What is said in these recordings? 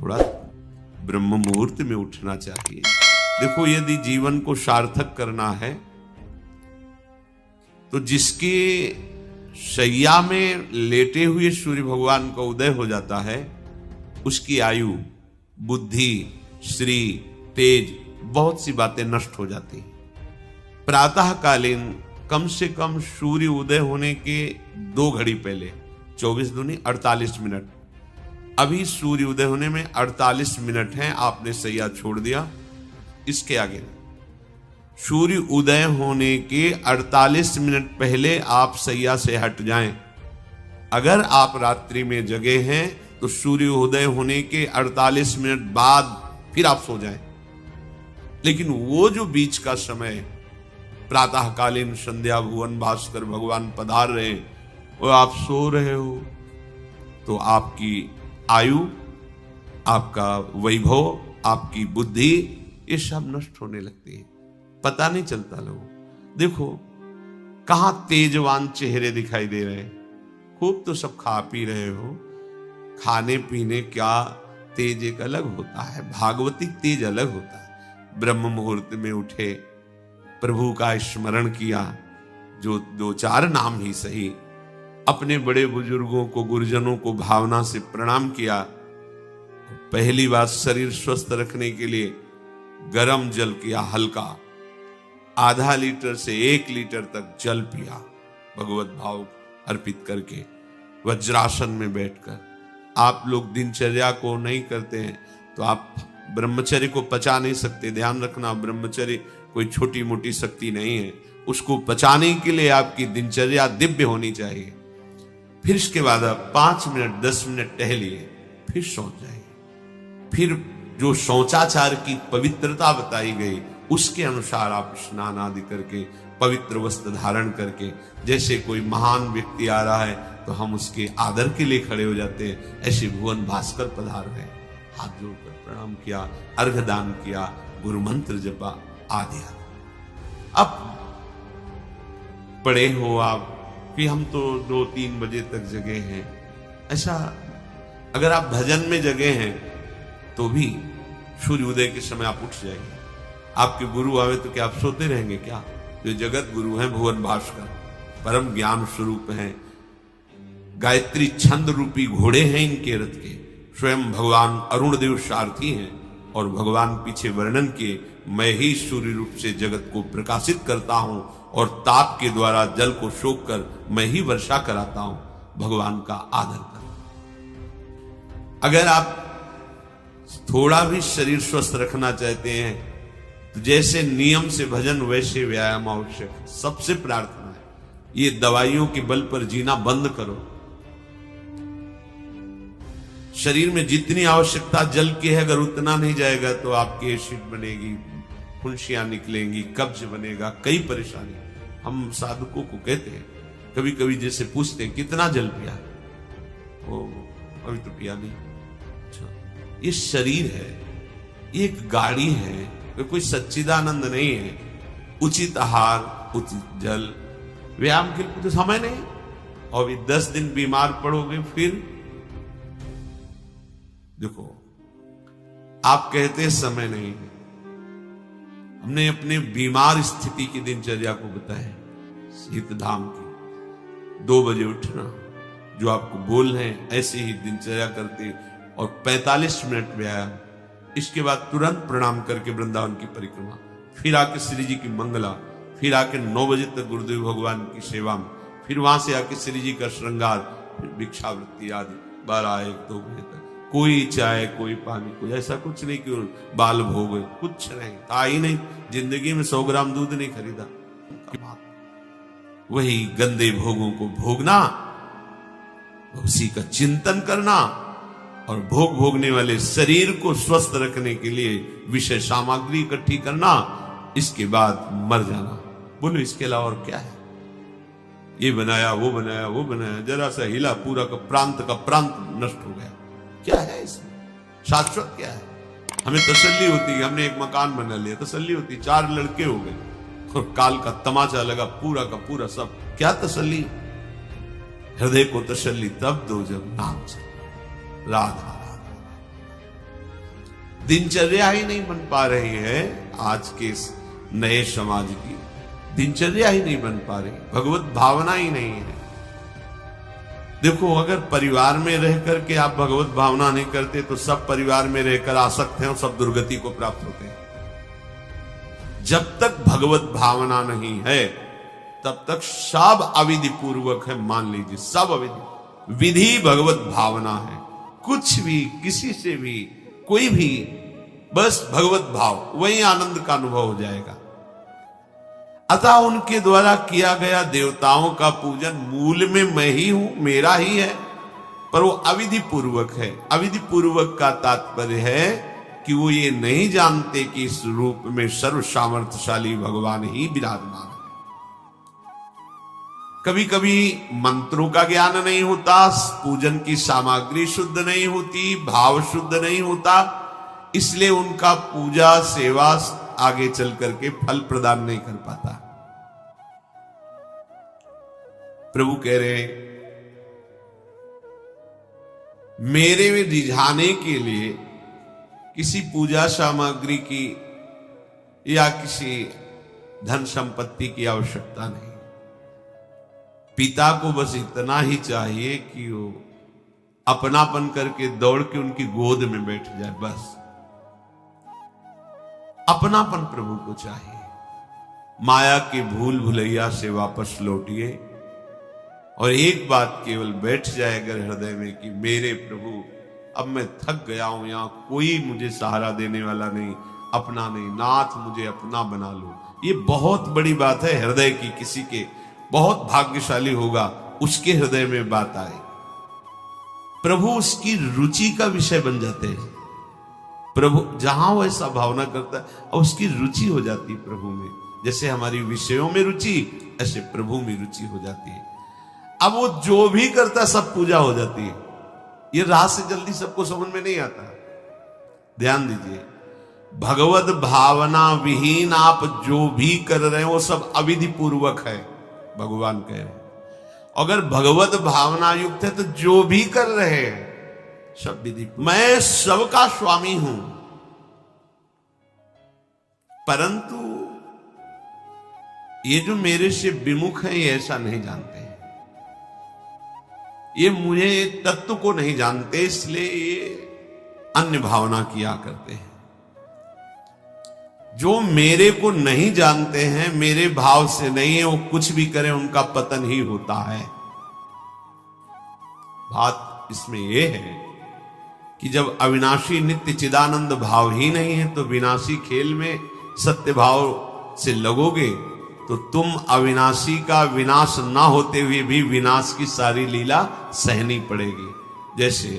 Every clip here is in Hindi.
थोड़ा ब्रह्म मुहूर्त में उठना चाहिए। देखो, यदि जीवन को सार्थक करना है तो जिसके शैया में लेटे हुए सूर्य भगवान का उदय हो जाता है, उसकी आयु, बुद्धि, श्री, तेज, बहुत सी बातें नष्ट हो जाती हैं। प्रातःकालीन कम से कम सूर्य उदय होने के 2 घड़ी पहले, 24 दूनी 48 मिनट, अभी सूर्य उदय होने में 48 मिनट हैं, आपने सैया छोड़ दिया, इसके आगे सूर्य उदय होने के 48 मिनट पहले आप सैया से हट जाएं। अगर आप रात्रि में जगे हैं तो सूर्य उदय होने के 48 मिनट बाद फिर आप सो जाएं। लेकिन वो जो बीच का समय, प्रातःकालीन संध्या भुवन भास्कर भगवान पधार रहे, वो आप सो रहे हो, तो आपकी आयु, आपका वैभव, आपकी बुद्धि, ये सब नष्ट होने लगती है, पता नहीं चलता। लोगों देखो कहां तेजवान चेहरे दिखाई दे रहे हैं। खूब तो सब खा पी रहे हो, खाने पीने क्या तेज एक अलग होता है, भागवतिक तेज अलग होता है। ब्रह्म मुहूर्त में उठे, प्रभु का स्मरण किया, जो 2-4 नाम ही सही, अपने बड़े बुजुर्गों को, गुरुजनों को भावना से प्रणाम किया। पहली बात, शरीर स्वस्थ रखने के लिए गरम जल किया, हल्का, आधा लीटर से 1 लीटर तक जल पिया, भगवत भाव अर्पित करके, वज्रासन में बैठकर। आप लोग दिनचर्या को नहीं करते हैं तो आप ब्रह्मचर्य को पचा नहीं सकते। ध्यान रखना, ब्रह्मचर्य कोई छोटी मोटी शक्ति नहीं है, उसको पचाने के लिए आपकी दिनचर्या दिव्य होनी चाहिए। फिर इसके बाद आप 5 मिनट 10 मिनट टहलिए, फिर सो जाइए। फिर जो शौचाचार की पवित्रता बताई गई उसके अनुसार आप स्नान आदि करके, पवित्र वस्त्र धारण करके, जैसे कोई महान व्यक्ति आ रहा है तो हम उसके आदर के लिए खड़े हो जाते हैं, ऐसे भुवन भास्कर पधार रहे, हाथ जोड़कर प्रणाम किया, अर्घ दान किया, गुरु मंत्र जपा आदि। अब पड़े हो आप कि हम तो 2-3 बजे तक जगे हैं, ऐसा अगर आप भजन में जगे हैं तो भी सूर्योदय के समय आप उठ जाएंगे। आपके गुरु आवे तो क्या आप सोते रहेंगे क्या? जो जगत गुरु हैं, भुवन भास्कर, परम ज्ञान स्वरूप हैं, गायत्री छंद रूपी घोड़े हैं इनके रथ के, स्वयं भगवान अरुण देव सारथी हैं, और भगवान पीछे वर्णन किए, मैं ही सूर्य रूप से जगत को प्रकाशित करता हूं और ताप के द्वारा जल को सोख कर मैं ही वर्षा कराता हूं। भगवान का आदर कर। अगर आप थोड़ा भी शरीर स्वस्थ रखना चाहते हैं तो जैसे नियम से भजन वैसे व्यायाम आवश्यक है। सबसे प्रार्थना है, ये दवाइयों के बल पर जीना बंद करो। शरीर में जितनी आवश्यकता जल की है, अगर उतना नहीं जाएगा तो आपकी एसिड बनेगी, फुंसियां निकलेंगी, कब्ज बनेगा, कई परेशानी। हम साधकों को कहते हैं, कभी कभी जैसे पूछते हैं कितना जल पिया, वो अभी तो पिया नहीं। अच्छा, ये शरीर है, ये एक गाड़ी है, कोई सच्चिदानंद नहीं है। उचित आहार, उचित जल, व्यायाम के लिए तो समय नहीं। और भी 10 दिन बीमार पड़ोगे, फिर देखो आप कहते हैं समय नहीं। हमने अपने बीमार स्थिति की दिनचर्या को बताया, शीत धाम की 2 बजे उठना, जो आपको बोल रहे हैं ऐसे ही दिनचर्या करते, और 45 मिनट व्यायाम, इसके बाद तुरंत प्रणाम करके वृंदावन की परिक्रमा, फिर आके श्री जी की मंगला, फिर आके 9 बजे तक गुरुदेव भगवान की सेवा में, फिर वहां से आके श्री जी का श्रृंगार, फिर भिक्षावृत्ति आदि 12-1-2 बजे तक। कोई चाय, कोई पानी, कोई ऐसा कुछ नहीं कि बाल भोग, कुछ नहीं था ही नहीं। जिंदगी में 100 ग्राम दूध नहीं खरीदा। वही गंदे भोगों को भोगना, उसी का चिंतन करना, और भोग भोगने वाले शरीर को स्वस्थ रखने के लिए विषय सामग्री इकट्ठी करना, इसके बाद मर जाना। बोलो इसके अलावा और क्या है? ये बनाया, वो बनाया, वो बनाया, जरा सा हिला, पूरा का प्रांत नष्ट हो गया। क्या है इसमें? शाश्वत क्या है? हमें तसल्ली होती है, हमने एक मकान बना लिया, तसल्ली होती, 4 लड़के हो गए और काल का तमाचा लगा, पूरा का पूरा सब। क्या तसल्ली? हृदय को तसल्ली तब दो जब नाम चले, राधा राधा। दिनचर्या ही नहीं बन पा रही है। आज के इस नए समाज की दिनचर्या ही नहीं बन पा रही, भगवत भावना ही नहीं है। देखो, अगर परिवार में रह करके आप भगवत भावना नहीं करते तो सब परिवार में रहकर आसक्त हैं और सब दुर्गति को प्राप्त होते हैं। जब तक भगवत भावना नहीं है तब तक सब अविधि पूर्वक है। मान लीजिए, सब अविधि, विधि भगवत भावना है। कुछ भी, किसी से भी, कोई भी, बस भगवत भाव, वही आनंद का अनुभव हो जाएगा। अतः उनके द्वारा किया गया देवताओं का पूजन मूल में मैं ही हूं, मेरा ही है, पर वो अविधि पूर्वक है। अविधि पूर्वक का तात्पर्य है कि वो ये नहीं जानते कि इस रूप में सर्व सामर्थ्यशाली भगवान ही विराजमान है। कभी कभी मंत्रों का ज्ञान नहीं होता, पूजन की सामग्री शुद्ध नहीं होती, भाव शुद्ध नहीं होता, इसलिए उनका पूजा सेवा आगे चल करके फल प्रदान नहीं कर पाता। प्रभु कह रहे, मेरे में रिझाने के लिए किसी पूजा सामग्री की या किसी धन संपत्ति की आवश्यकता नहीं। पिता को बस इतना ही चाहिए कि वो अपनापन करके दौड़ के उनकी गोद में बैठ जाए, बस अपनापन प्रभु को चाहिए। माया की भूल भुलैया से वापस लौटिए और एक बात केवल बैठ जाए अगर हृदय में कि मेरे प्रभु, अब मैं थक गया हूं, यहां कोई मुझे सहारा देने वाला नहीं, अपना नहीं, नाथ मुझे अपना बना लो। ये बहुत बड़ी बात है हृदय की। किसी के बहुत भाग्यशाली होगा उसके हृदय में बात आए, प्रभु उसकी रुचि का विषय बन जाते हैं। प्रभु जहां वो ऐसा भावना करता है और उसकी रुचि हो जाती है प्रभु में। जैसे हमारी विषयों में रुचि, ऐसे प्रभु में रुचि हो जाती है। अब वो जो भी करता है सब पूजा हो जाती है। ये राह से जल्दी सबको समझ में नहीं आता। ध्यान दीजिए, भगवत भावना विहीन आप जो भी कर रहे हैं वो सब अविधि पूर्वक है, भगवान कह रहे हैं। अगर भगवत भावना युक्त है तो जो भी कर रहे हैं सब विधि। मैं सबका स्वामी हूं, परंतु ये जो मेरे से विमुख है ये ऐसा नहीं जानते हैं, ये मुझे तत्व को नहीं जानते, इसलिए ये अन्य भावना किया करते हैं। जो मेरे को नहीं जानते हैं, मेरे भाव से नहीं है, वो कुछ भी करें उनका पतन ही होता है। बात इसमें यह है कि जब अविनाशी नित्य चिदानंद भाव ही नहीं है तो विनाशी खेल में सत्य भाव से लगोगे तो तुम अविनाशी का विनाश ना होते हुए भी विनाश की सारी लीला सहनी पड़ेगी। जैसे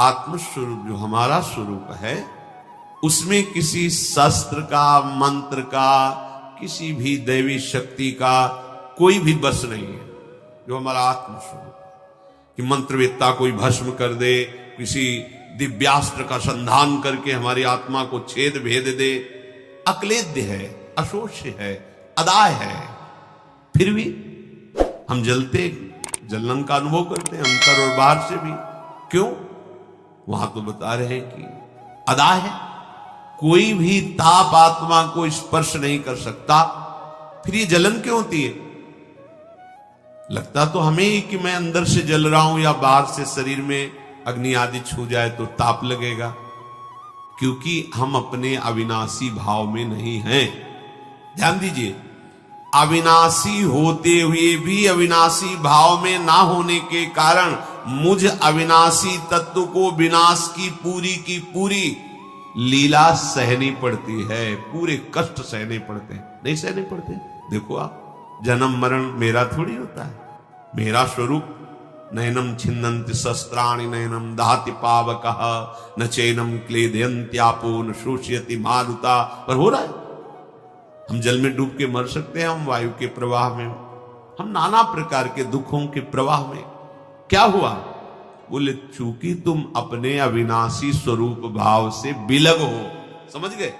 आत्मस्वरूप जो हमारा स्वरूप है उसमें किसी शस्त्र का, मंत्र का, किसी भी दैवी शक्ति का कोई भी बस नहीं है। जो हमारा आत्मस्वरूप कि मंत्रवेत्ता कोई भस्म कर दे, किसी दिव्यास्त्र का संधान करके हमारी आत्मा को छेद भेद दे, अक्लेद्य है, अशोष्य है, अदाय है, फिर भी हम जलते, जलन का अनुभव करते हैं अंतर और बाहर से भी। क्यों? वहां तो बता रहे हैं कि अदाय है, कोई भी ताप आत्मा को स्पर्श नहीं कर सकता, फिर ये जलन क्यों होती है? लगता तो हमें ही कि मैं अंदर से जल रहा हूं या बाहर से शरीर में अग्नि आदि छू जाए तो ताप लगेगा, क्योंकि हम अपने अविनाशी भाव में नहीं हैं। ध्यान दीजिए, अविनाशी होते हुए भी अविनाशी भाव में ना होने के कारण मुझ अविनाशी तत्व को विनाश की पूरी लीला सहनी पड़ती है, पूरे कष्ट सहने पड़ते हैं। नहीं सहने पड़ते? देखो आप, जन्म मरण मेरा थोड़ी होता है, मेरा स्वरूप नैनम छिन्नन्ति शस्त्राणि नैनम दहति पावकः न चैनम क्लेदयन्त्यापो न शोषयति मारुता, पर हो रहा है। हम जल में डूब के मर सकते हैं, हम वायु के प्रवाह में, हम नाना प्रकार के दुखों के प्रवाह में। क्या हुआ? बोले चूंकि तुम अपने अविनाशी स्वरूप भाव से बिलग हो। समझ गए?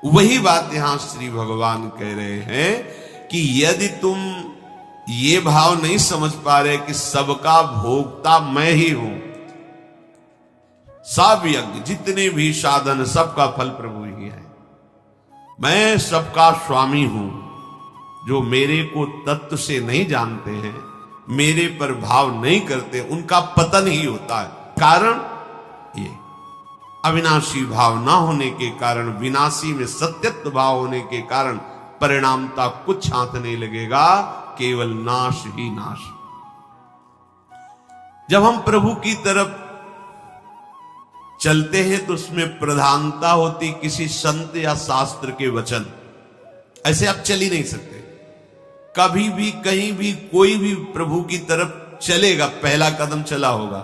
वही बात यहां श्री भगवान कह रहे हैं कि यदि तुम ये भाव नहीं समझ पा रहे कि सबका भोक्ता मैं ही हूं, सब यज्ञ, जितने भी साधन, सबका फल प्रभु ही है। मैं सबका स्वामी हूं। जो मेरे को तत्व से नहीं जानते हैं, मेरे पर भाव नहीं करते, उनका पतन ही होता है। कारण ये अविनाशी भाव ना होने के कारण, विनाशी में सत्यत्व भाव होने के कारण परिणामता कुछ हाथ नहीं लगेगा, केवल नाश ही नाश। जब हम प्रभु की तरफ चलते हैं तो उसमें प्रधानता होती किसी संत या शास्त्र के वचन। ऐसे आप चल ही नहीं सकते। कभी भी कहीं भी कोई भी प्रभु की तरफ चलेगा, पहला कदम चला होगा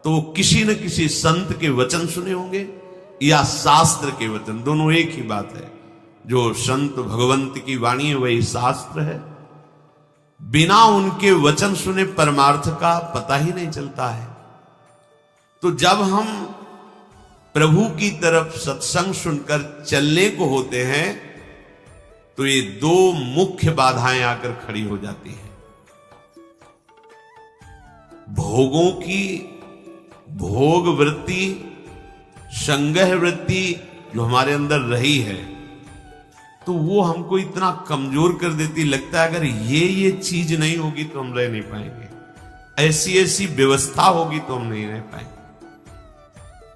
तो किसी न किसी संत के वचन सुने होंगे या शास्त्र के वचन, दोनों एक ही बात है। जो संत भगवंत की वाणी है वही शास्त्र है। बिना उनके वचन सुने परमार्थ का पता ही नहीं चलता है। तो जब हम प्रभु की तरफ सत्संग सुनकर चलने को होते हैं तो ये दो मुख्य बाधाएं आकर खड़ी हो जाती हैं। भोगों की भोग वृत्ति, संग्रह वृत्ति जो हमारे अंदर रही है, तो वो हमको इतना कमजोर कर देती, लगता है अगर ये चीज नहीं होगी तो हम रह नहीं पाएंगे, ऐसी ऐसी व्यवस्था होगी तो हम नहीं रह पाएंगे।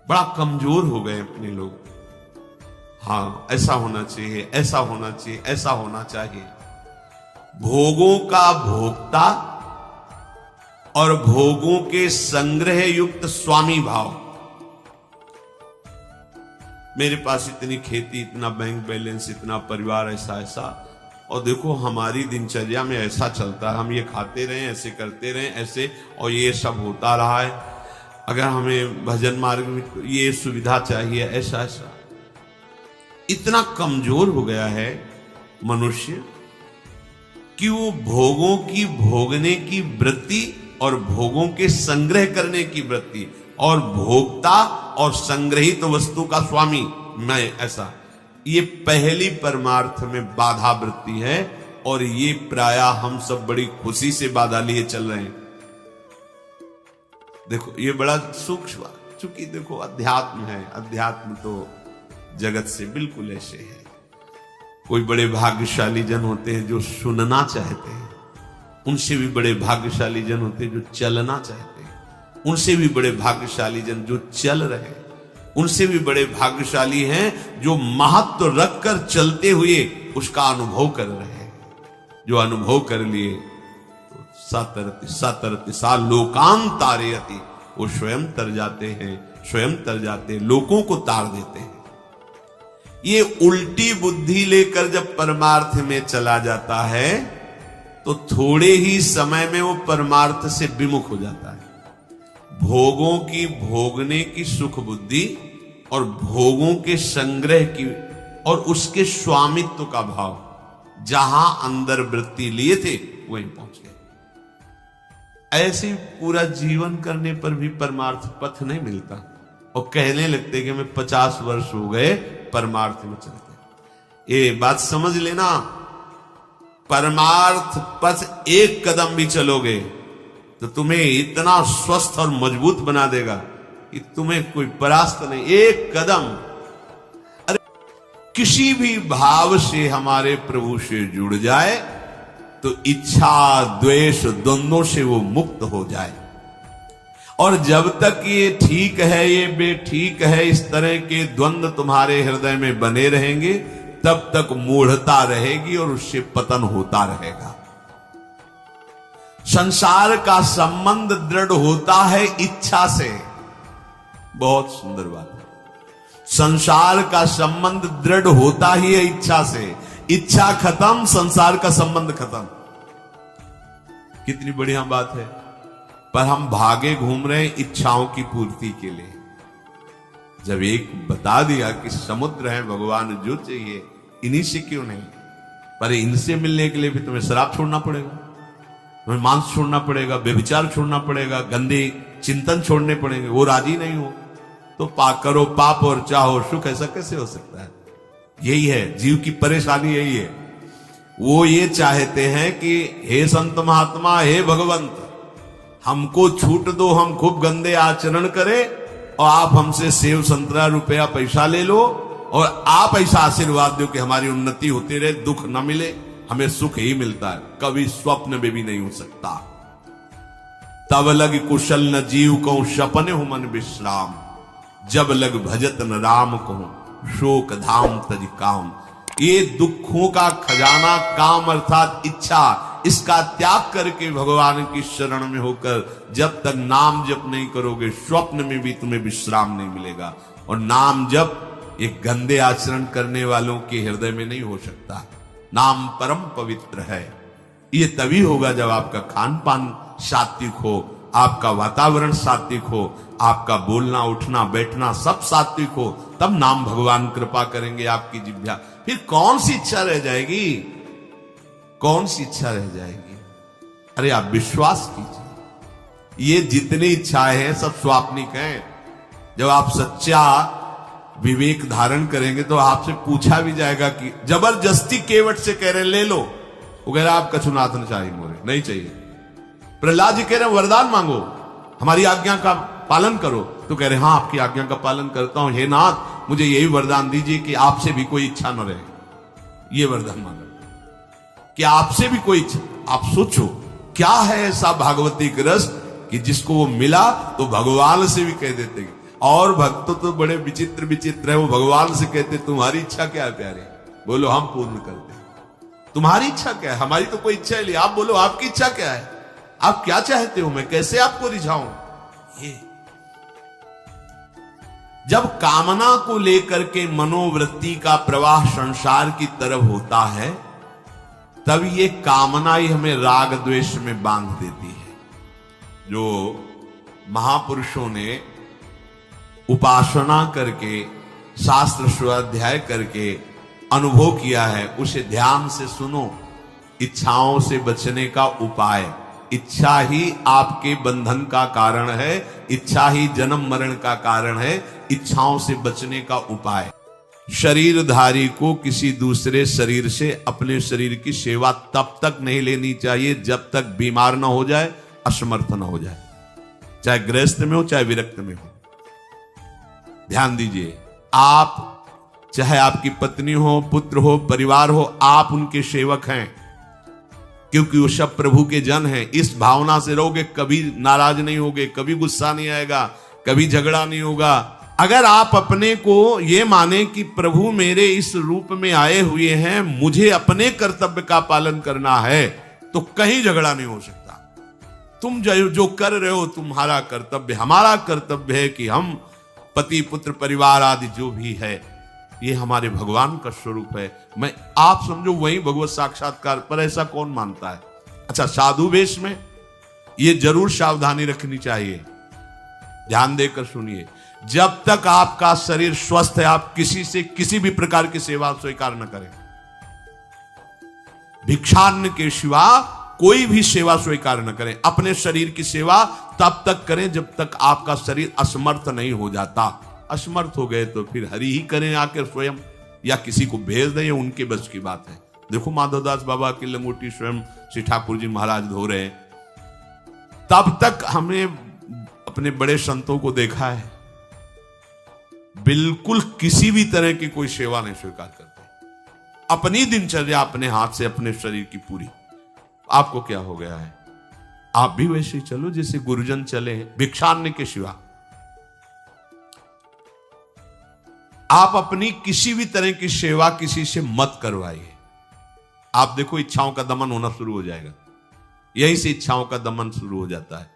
बड़ा कमजोर हो गए अपने लोग। हाँ, ऐसा होना चाहिए, ऐसा होना चाहिए, ऐसा होना चाहिए। भोगों का भोक्ता और भोगों के संग्रह युक्त स्वामी भाव। मेरे पास इतनी खेती, इतना बैंक बैलेंस, इतना परिवार, ऐसा ऐसा, और देखो हमारी दिनचर्या में ऐसा चलता है, हम ये खाते रहे, ऐसे करते रहे, ऐसे, और ये सब होता रहा है। अगर हमें भजन मार्ग में ये सुविधा चाहिए, ऐसा ऐसा। इतना कमजोर हो गया है मनुष्य कि वो भोगों की भोगने की वृत्ति और भोगों के संग्रह करने की वृत्ति और भोक्ता और संग्रहित वस्तु का स्वामी मैं, ऐसा, ये पहली परमार्थ में बाधा वृत्ति है। और ये प्रायः हम सब बड़ी खुशी से बाधा लिए चल रहे हैं। देखो ये बड़ा सूक्ष्म, चूंकि देखो अध्यात्म है, अध्यात्म तो जगत से बिल्कुल ऐसे है। कोई बड़े भाग्यशाली जन होते हैं जो सुनना चाहते हैं, उनसे भी बड़े भाग्यशाली जन होते हैं जो चलना चाहते हैं, उनसे भी बड़े भाग्यशाली जन जो चल रहे हैं, उनसे भी बड़े भाग्यशाली हैं जो महत्व रखकर चलते हुए उसका अनुभव कर रहे हैं। जो अनुभव कर लिए तो सतरति सा लोकान तारयति, वो स्वयं तर जाते हैं, स्वयं तर जाते, लोगों को तार देते हैं। ये उल्टी बुद्धि लेकर जब परमार्थ में चला जाता है तो थोड़े ही समय में वो परमार्थ से विमुख हो जाता है। भोगों की भोगने की सुख बुद्धि और भोगों के संग्रह की और उसके स्वामित्व का भाव, जहां अंदर वृत्ति लिए थे वहीं पहुंच गए। ऐसे पूरा जीवन करने पर भी परमार्थ पथ नहीं मिलता और कहने लगते कि मैं 50 वर्ष हो गए परमार्थ में चलते। ये बात समझ लेना, परमार्थ पथ एक कदम भी चलोगे तो तुम्हें इतना स्वस्थ और मजबूत बना देगा कि तुम्हें कोई परास्त नहीं। एक कदम, अरे किसी भी भाव से हमारे प्रभु से जुड़ जाए तो इच्छा द्वेष द्वंद्वों से वो मुक्त हो जाए। और जब तक ये ठीक है, ये बेठीक है, इस तरह के द्वंद्व तुम्हारे हृदय में बने रहेंगे, तब तक मूढ़ता रहेगी और उससे पतन होता रहेगा। संसार का संबंध दृढ़ होता है इच्छा से। बहुत सुंदर बात है। संसार का संबंध दृढ़ होता ही है इच्छा से। इच्छा खत्म, संसार का संबंध खत्म। कितनी बढ़िया बात है। पर हम भागे घूम रहे हैं इच्छाओं की पूर्ति के लिए। जब एक बता दिया कि समुद्र है भगवान, जो चाहिए इन्हीं से क्यों नहीं, पर इनसे मिलने के लिए भी तुम्हें शराब छोड़ना पड़ेगा, तुम्हें मांस छोड़ना पड़ेगा, व्यभिचार छोड़ना पड़ेगा, गंदे चिंतन छोड़ने पड़ेंगे। वो राजी नहीं हो तो करो पाप और चाहो सुख। ऐसा कैसे हो सकता है? यही है जीव की परेशानी, यही है। वो ये चाहते हैं कि हे संत महात्मा, हे भगवंत, हमको छूट दो, हम खूब गंदे आचरण करें और आप हमसे सेव संतरा रुपया पैसा ले लो और आप ऐसा आशीर्वाद दो कि हमारी उन्नति होती रहे, दुख न मिले, हमें सुख ही मिलता है, कभी स्वप्न में भी नहीं हो सकता। तब लग कुशल न जीव कहूं सपने हो मन विश्राम, जब लग भजत न राम कहूं शोक धाम तज काम। ये दुखों का खजाना काम अर्थात इच्छा, इसका त्याग करके भगवान की शरण में होकर जब तक नाम जप नहीं करोगे, स्वप्न में भी तुम्हें विश्राम नहीं मिलेगा। और नाम जप एक गंदे आचरण करने वालों के हृदय में नहीं हो सकता। नाम परम पवित्र है। ये तभी होगा जब आपका खान पान सात्विक हो, आपका वातावरण सात्विक हो, आपका बोलना उठना बैठना सब सात्विक हो, तब नाम भगवान कृपा करेंगे आपकी जिह्वा। फिर कौन सी इच्छा रह जाएगी, कौन सी इच्छा रह जाएगी? अरे आप विश्वास कीजिए, ये जितनी इच्छाएं हैं सब स्वाप्निक हैं। जब आप सच्चा विवेक धारण करेंगे तो आपसे पूछा भी जाएगा कि जबरदस्ती केवट से कह रहे ले लो, वो कह रहे आप कछुनाथ न चाहिए मोरे, नहीं चाहिए। प्रहलाद जी कह रहे वरदान मांगो, हमारी आज्ञा का पालन करो, तो कह रहे हाँ आपकी आज्ञा का पालन करता हूं, हे नाथ मुझे यही वरदान दीजिए कि आपसे भी कोई इच्छा न रहे। ये वरदान मांगो कि आपसे भी कोई इच्छा। आप सोचो क्या है ऐसा भागवती रस कि जिसको वो मिला तो भगवान से भी कह देते। और भक्त तो बड़े विचित्र विचित्र है, वो भगवान से कहते तुम्हारी इच्छा क्या है प्यारे, बोलो हम पूर्ण करते। तुम्हारी इच्छा क्या है, हमारी तो कोई इच्छा नहीं, आप बोलो आपकी इच्छा क्या है, आप क्या चाहते हो, मैं कैसे आपको रिझाऊं। ये जब कामना को लेकर के मनोवृत्ति का प्रवाह संसार की तरफ होता है, तब ये कामना ही हमें राग द्वेष में बांध देती है। जो महापुरुषों ने उपासना करके शास्त्र स्वाध्याय करके अनुभव किया है, उसे ध्यान से सुनो। इच्छाओं से बचने का उपाय, इच्छा ही आपके बंधन का कारण है, इच्छा ही जन्म मरण का कारण है। इच्छाओं से बचने का उपाय, शरीरधारी को किसी दूसरे शरीर से अपने शरीर की सेवा तब तक नहीं लेनी चाहिए जब तक बीमार ना हो जाए, असमर्थ ना हो जाए, चाहे गृहस्थ में हो चाहे विरक्त में हो। ध्यान दीजिए, आप चाहे आपकी पत्नी हो, पुत्र हो, परिवार हो, आप उनके सेवक हैं, क्योंकि वो सब प्रभु के जन हैं। इस भावना से रहोगे, कभी नाराज नहीं होगे, कभी गुस्सा नहीं आएगा, कभी झगड़ा नहीं होगा। अगर आप अपने को ये माने कि प्रभु मेरे इस रूप में आए हुए हैं, मुझे अपने कर्तव्य का पालन करना है, तो कहीं झगड़ा नहीं हो सकता। तुम जो कर रहे हो तुम्हारा कर्तव्य, हमारा कर्तव्य है कि हम पति पुत्र परिवार आदि जो भी है, ये हमारे भगवान का स्वरूप है। मैं आप समझो वही भगवत साक्षात्कार, पर ऐसा कौन मानता है। अच्छा, साधु वेश में ये जरूर सावधानी रखनी चाहिए, ध्यान देकर सुनिए। जब तक आपका शरीर स्वस्थ है, आप किसी से किसी भी प्रकार की सेवा स्वीकार न करें। भिक्षान्न के सिवा कोई भी सेवा स्वीकार न करें। अपने शरीर की सेवा तब तक करें जब तक आपका शरीर असमर्थ नहीं हो जाता। असमर्थ हो गए तो फिर हरि ही करें आकर स्वयं, या किसी को भेज दें, उनके बस की बात है। देखो माधवदास बाबा की लंगोटी स्वयं श्री ठाकुर जी महाराज धो रहे हैं। तब तक हमने अपने बड़े संतों को देखा है, बिल्कुल किसी भी तरह की कोई सेवा नहीं स्वीकार करते। अपनी दिनचर्या अपने हाथ से, अपने शरीर की पूरी। आपको क्या हो गया है, आप भी वैसे ही चलो जैसे गुरुजन चले हैं, भिक्षान्न के सिवा। आप अपनी किसी भी तरह की सेवा किसी से मत करवाइए। आप देखो इच्छाओं का दमन होना शुरू हो जाएगा, यहीं से इच्छाओं का दमन शुरू हो जाता है।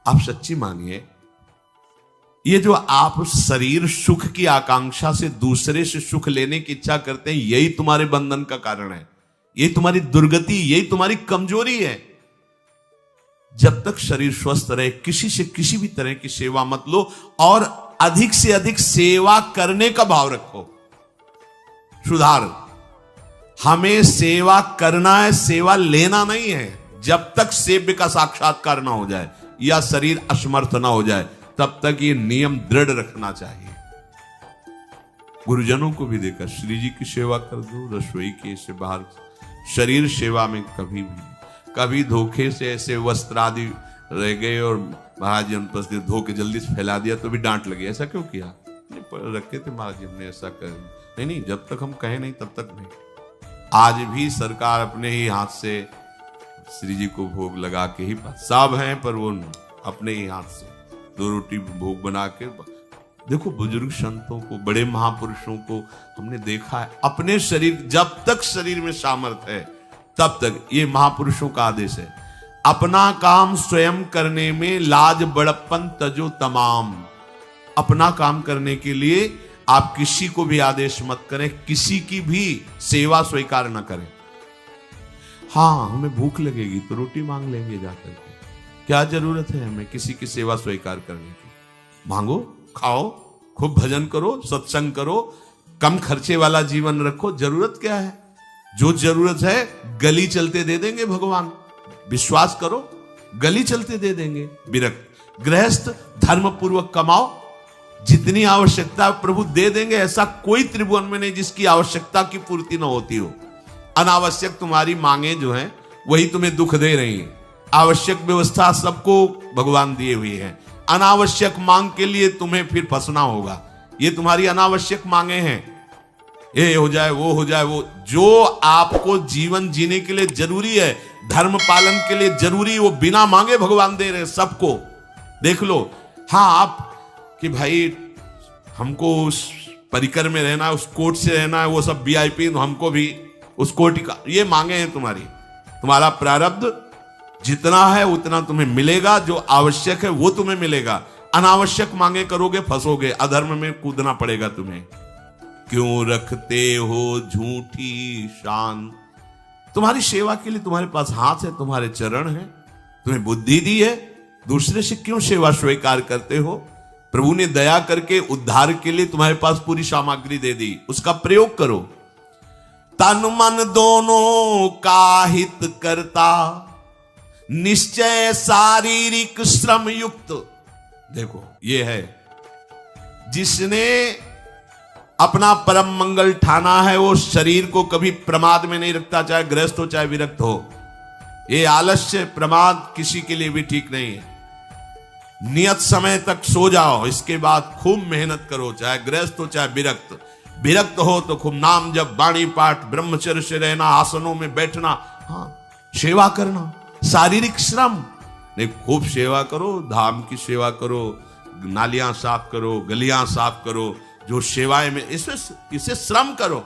आप सच्ची मानिए, ये जो आप शरीर सुख की आकांक्षा से दूसरे से सुख लेने की इच्छा करते हैं, यही तुम्हारे बंधन का कारण है, यही तुम्हारी दुर्गति, यही तुम्हारी कमजोरी है। जब तक शरीर स्वस्थ रहे, किसी से किसी भी तरह की सेवा मत लो, और अधिक से अधिक सेवा करने का भाव रखो। सुधार, हमें सेवा करना है, सेवा लेना नहीं है। जब तक सेव्य का साक्षात्कार ना हो जाए या शरीर असमर्थ ना हो जाए, तब तक ये नियम दृढ़ रखना चाहिए। गुरुजनों को भी देखा, श्री जी की सेवा कर दो, रसोई के से बाहर, शरीर सेवा में कभी भी, कभी धोखे से ऐसे वस्त्र आदि रह गए और महाराज जी उन पर धो के जल्दी से फैला दिया तो भी डांट लगी, ऐसा क्यों किया? नहीं रखे थे महाराज जी हमने ऐसा कर, नहीं जब तक हम कहें नहीं तब तक नहीं। आज भी सरकार अपने ही हाथ से श्री जी को भोग लगा के ही, साहब हैं पर वो अपने ही हाथ से 2 रोटी भोग बना के। देखो बुजुर्ग संतों को, बड़े महापुरुषों को हमने देखा है अपने शरीर, जब तक शरीर में सामर्थ्य है तब तक, ये महापुरुषों का आदेश है, अपना काम स्वयं करने में लाज बड़प्पन तजो तमाम। अपना काम करने के लिए आप किसी को भी आदेश मत करें, किसी की भी सेवा स्वीकार न करें। हाँ हमें भूख लगेगी तो रोटी मांग लेंगे जाकर के, क्या जरूरत है हमें किसी की सेवा स्वीकार करने की? मांगो, खाओ, खूब भजन करो, सत्संग करो, कम खर्चे वाला जीवन रखो। जरूरत क्या है? जो जरूरत है गली चलते दे देंगे भगवान, विश्वास करो, गली चलते दे देंगे। विरक्त गृहस्थ धर्म पूर्वक कमाओ, जितनी आवश्यकता प्रभु दे देंगे। ऐसा कोई त्रिभुवन में नहीं जिसकी आवश्यकता की पूर्ति न होती हो। अनावश्यक तुम्हारी मांगे जो हैं वही तुम्हें दुख दे रही हैं। आवश्यक व्यवस्था सबको भगवान दिए हुई है, अनावश्यक मांग के लिए तुम्हें फिर फंसना होगा। ये तुम्हारी अनावश्यक मांगे हैं, ये हो जाए वो हो जाए वो, जो आपको जीवन जीने के लिए जरूरी है, धर्म पालन के लिए जरूरी, वो बिना मांगे भगवान दे रहे सबको। देख लो, हाँ आप कि भाई हमको उस परिकर में रहना है, उस कोर्ट से रहना है, वो सब वीआईपी, हमको भी उस कोर्ट का, ये मांगे हैं तुम्हारी। तुम्हारा प्रारब्ध जितना है उतना तुम्हें मिलेगा, जो आवश्यक है वो तुम्हें मिलेगा। अनावश्यक मांगे करोगे फंसोगे, अधर्म में कूदना पड़ेगा तुम्हें। क्यों रखते हो झूठी शान? तुम्हारी सेवा के लिए तुम्हारे पास हाथ है, तुम्हारे चरण है, तुम्हें बुद्धि दी है, दूसरे से क्यों सेवा स्वीकार करते हो? प्रभु ने दया करके उद्धार के लिए तुम्हारे पास पूरी सामग्री दे दी, उसका प्रयोग करो। तन मन दोनों का हित करता, निश्चय शारीरिक श्रम युक्त। देखो ये है, जिसने अपना परम मंगल ठाना है वो शरीर को कभी प्रमाद में नहीं रखता, चाहे गृहस्थ हो चाहे विरक्त हो। ये आलस्य प्रमाद किसी के लिए भी ठीक नहीं है। नियत समय तक सो जाओ, इसके बाद खूब मेहनत करो, चाहे गृहस्थ हो चाहे विरक्त। विरक्त हो तो खूब नाम जप, वाणी पाठ, ब्रह्मचर्य से रहना, आसनों में बैठना, हाँ सेवा करना, शारीरिक श्रम नहीं, खूब सेवा करो, धाम की सेवा करो, नालियां साफ करो, गलियां साफ करो, जो सेवाएं में इसे श्रम करो।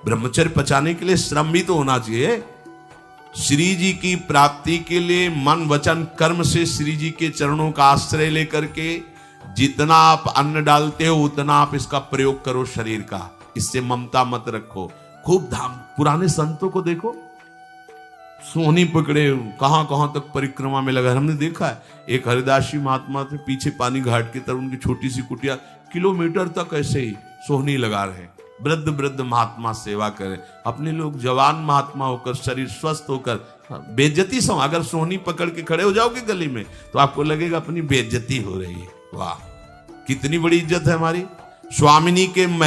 ब्रह्मचर्य पचाने के लिए श्रम भी तो होना चाहिए। श्री जी की प्राप्ति के लिए मन वचन कर्म से श्री जी के चरणों का आश्रय लेकर के जितना आप अन्न डालते हो उतना आप इसका प्रयोग करो शरीर का। इससे ममता मत रखो। खूब धाम, पुराने संतों को देखो, सोहनी पकड़े कहां कहां तक परिक्रमा में लगा। हमने देखा है एक हरिदासी महात्मा थे, पीछे पानी घाट की तरफ उनकी छोटी सी कुटिया, किलोमीटर तक ऐसे ही सोहनी लगा रहे। वृद्ध वृद्ध महात्मा सेवा करें। अपने लोग जवान महात्मा होकर, शरीर स्वस्थ होकर, बेइज्जती से अगर सोहनी पकड़ के खड़े हो जाओगे गली में तो आपको लगेगा अपनी बेइज्जती हो रही है। वाह, कितनी बड़ी इज्जत है हमारी। स्वामिनी के महल